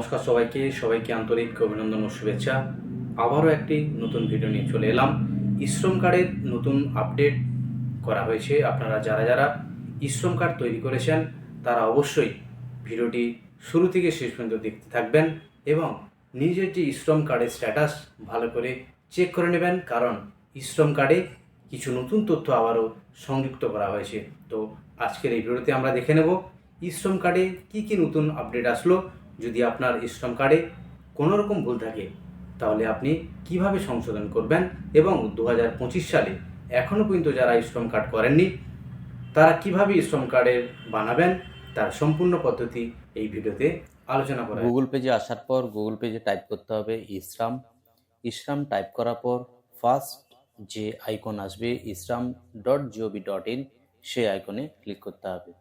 নমস্কার সবাইকে আন্তরিক অভিনন্দন ও শুভেচ্ছা। আবারও একটি নতুন ভিডিও নিয়ে চলে এলাম। ইশ্রম কার্ডের নতুন আপডেট করা হয়েছে। আপনারা যারা ইশ্রম কার্ড তৈরি করেছেন তারা অবশ্যই ভিডিওটি শুরু থেকে শেষ পর্যন্ত দেখতে থাকবেন এবং নিজের যে ইশ্রম কার্ডের স্ট্যাটাস ভালো করে চেক করে নেবেন, কারণ ইশ্রম কার্ডে কিছু নতুন তথ্য আবারও সংযুক্ত করা হয়েছে। তো আজকের এই ভিডিওতে আমরা দেখে নেব ইশ্রম কার্ডে কী নতুন আপডেট আসলো। যদি আপনার ইশ্রম কার্ডে কোনো রকম ভুল থাকে তাহলে আপনি কিভাবে সংশোধন করবেন এবং 2025 সালে এখনও পর্যন্ত যারা ইশ্রম কার্ড করেননি তারা কিভাবে ইশ্রম কার্ডের বানাবেন তার সম্পূর্ণ পদ্ধতি এই ভিডিওতে আলোচনা করা। গুগল পেজে আসার পর গুগল পেজে টাইপ করতে হবে ইসরাম টাইপ করার পর ফার্স্ট যে আইকন আসবে isram.gov.in সেই আইকনে ক্লিক করতে হবে।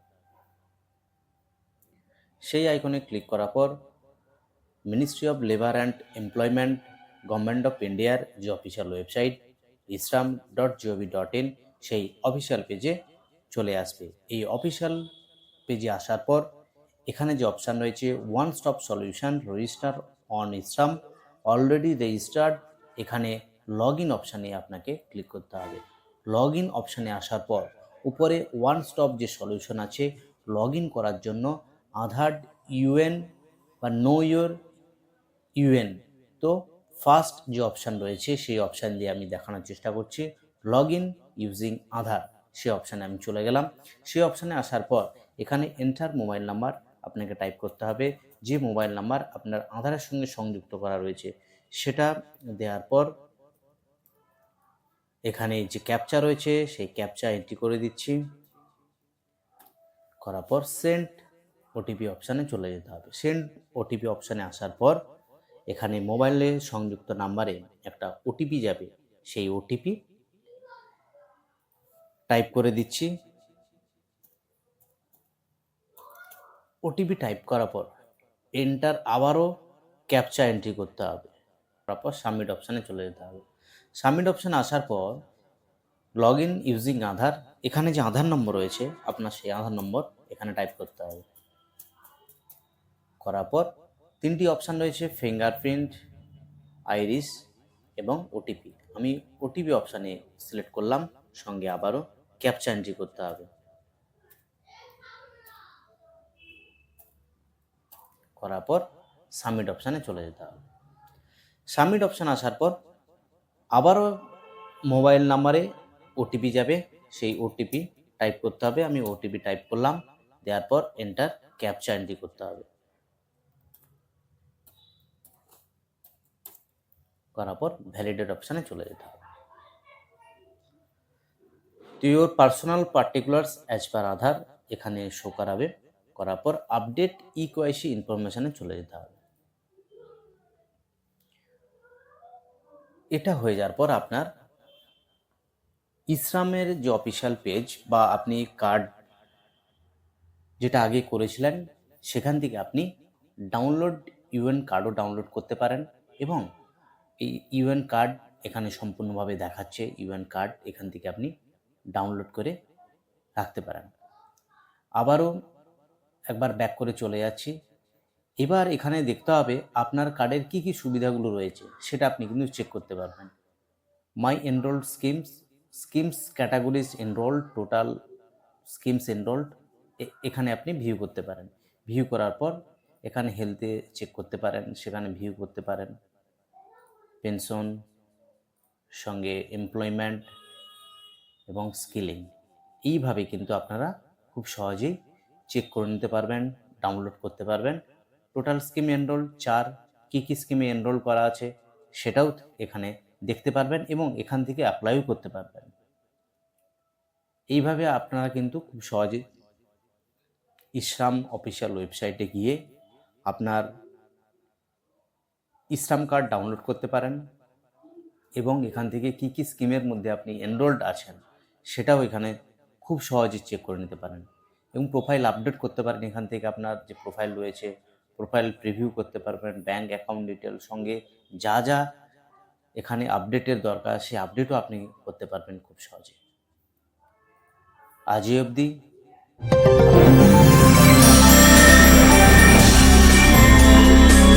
সেই আইকনে ক্লিক করার পর ministry of labour and employment government of ইন্ডিয়ার যে অফিসিয়াল ওয়েবসাইট isram.gov.in সেই অফিসিয়াল পেজে চলে আসবে। এই অফিসিয়াল পেজে আসার পর এখানে যে অপশান রয়েছে one stop solution register on eShram already registered, এখানে লগ ইন অপশানে আপনাকে ক্লিক করতে হবে। লগ ইন অপশানে আসার পর উপরে ওয়ান স্টপ যে সলিউশন আছে লগ ইন করার জন্য আধার ইউএন বা নো ইয়োর ইউএন, তো ফার্স্ট যে অপশান রয়েছে সেই অপশান দিয়ে আমি দেখানোর চেষ্টা করছি। লগ ইন ইউজিং আধার সেই অপশানে আমি চলে গেলাম। সেই অপশানে আসার পর এখানে এন্টার মোবাইল নাম্বার আপনাকে টাইপ করতে হবে। যে মোবাইল নাম্বার আপনার আধারের সঙ্গে সংযুক্ত করা রয়েছে সেটা দেওয়ার পর এখানে যে ক্যাপচা রয়েছে সেই ক্যাপচা এন্ট্রি করে দিচ্ছি। করার পর সেন্ড ওটিপি অপশানে চলে যেতে হবে। সেন্ড ওটিপি অপশানে আসার পর এখানে মোবাইলে সংযুক্ত নাম্বারে একটা ওটিপি যাবে, সেই ওটিপি টাইপ করে দিচ্ছি। ওটিপি টাইপ করার পর এন্টার আবারও ক্যাপচা এন্ট্রি করতে হবে। তারপর সাবমিট অপশানে চলে যেতে হবে। সাবমিট অপশানে আসার পর লগ ইন ইউজিং আধার, এখানে যে আধার নম্বর রয়েছে আপনার সেই আধার নম্বর এখানে টাইপ করতে হবে। করার পর তিনটি অপশান রয়েছে ফিঙ্গারপ্রিন্ট, আইরিস এবং ওটিপি। আমি ওটিপি অপশানে সিলেক্ট করলাম, সঙ্গে আবারও ক্যাপচা এন্ট্রি করতে হবে। করার পর সাবমিট অপশানে চলে যেতে হবে। সাবমিট অপশান আসার পর আবারও মোবাইল নাম্বারে ওটিপি যাবে, সেই ওটিপি টাইপ করতে হবে। আমি ওটিপি টাইপ করলাম, দেওয়ার পর এন্টার ক্যাপচা এন্ট্রি করতে হবে। করার পর ভ্যালিডেট অপশানে চলে যেতে হবে। তো your personal particulars as per Aadhaar এখানে শো করাবে। করার পর আপডেট ইকেওয়াইসি ইনফরমেশানে চলে যেতে হবে। এটা হয়ে যাওয়ার পর আপনার ইসরামের যে অফিসিয়াল পেজ বা আপনি কার্ড যেটা আগে করেছিলেন সেখান থেকে আপনি ডাউনলোড ইউএন কার্ডও ডাউনলোড করতে পারেন এবং এই ইউএন কার্ড এখানে সম্পূর্ণভাবে দেখাচ্ছে। ইউএন কার্ড এখান থেকে আপনি ডাউনলোড করে রাখতে পারেন। আবারও একবার ব্যাক করে চলে যাচ্ছি। এবার এখানে দেখতে হবে আপনার কার্ডের কী সুবিধাগুলো রয়েছে সেটা আপনি কিন্তু চেক করতে পারবেন। My enrolled schemes categories enrolled, total schemes enrolled এখানে আপনি ভিউ করতে পারেন। ভিউ করার পর এখানে হেলথে চেক করতে পারেন, সেখানে ভিউ করতে পারেন। পেনশন সঙ্গে এমপ্লয়মেন্ট এবং স্কিলিং, এইভাবে কিন্তু আপনারা খুব সহজেই চেক করে নিতে পারবেন, ডাউনলোড করতে পারবেন। টোটাল স্কিম এনরোল 4, কী স্কিমে এনরোল করা আছে সেটাও এখানে দেখতে পারবেন এবং এখান থেকে অ্যাপ্লাইও করতে পারবেন। এইভাবে আপনারা কিন্তু খুব সহজে ইসরাম অফিসিয়াল ওয়েবসাইটে গিয়ে আপনার ইসরাম কার্ড ডাউনলোড করতে পারেন এবং এখান থেকে কী স্কিমের মধ্যে আপনি এনরোলড আছেন সেটাও এখানে খুব সহজে চেক করে নিতে পারেন এবং প্রোফাইল আপডেট করতে পারেন। এখান থেকে আপনার যে প্রোফাইল রয়েছে প্রোফাইল প্রিভিউ করতে পারবেন, ব্যাঙ্ক অ্যাকাউন্ট ডিটেল সঙ্গে যা এখানে আপডেটের দরকার সেই আপডেটও আপনি করতে পারবেন খুব সহজে। আজ অবধি।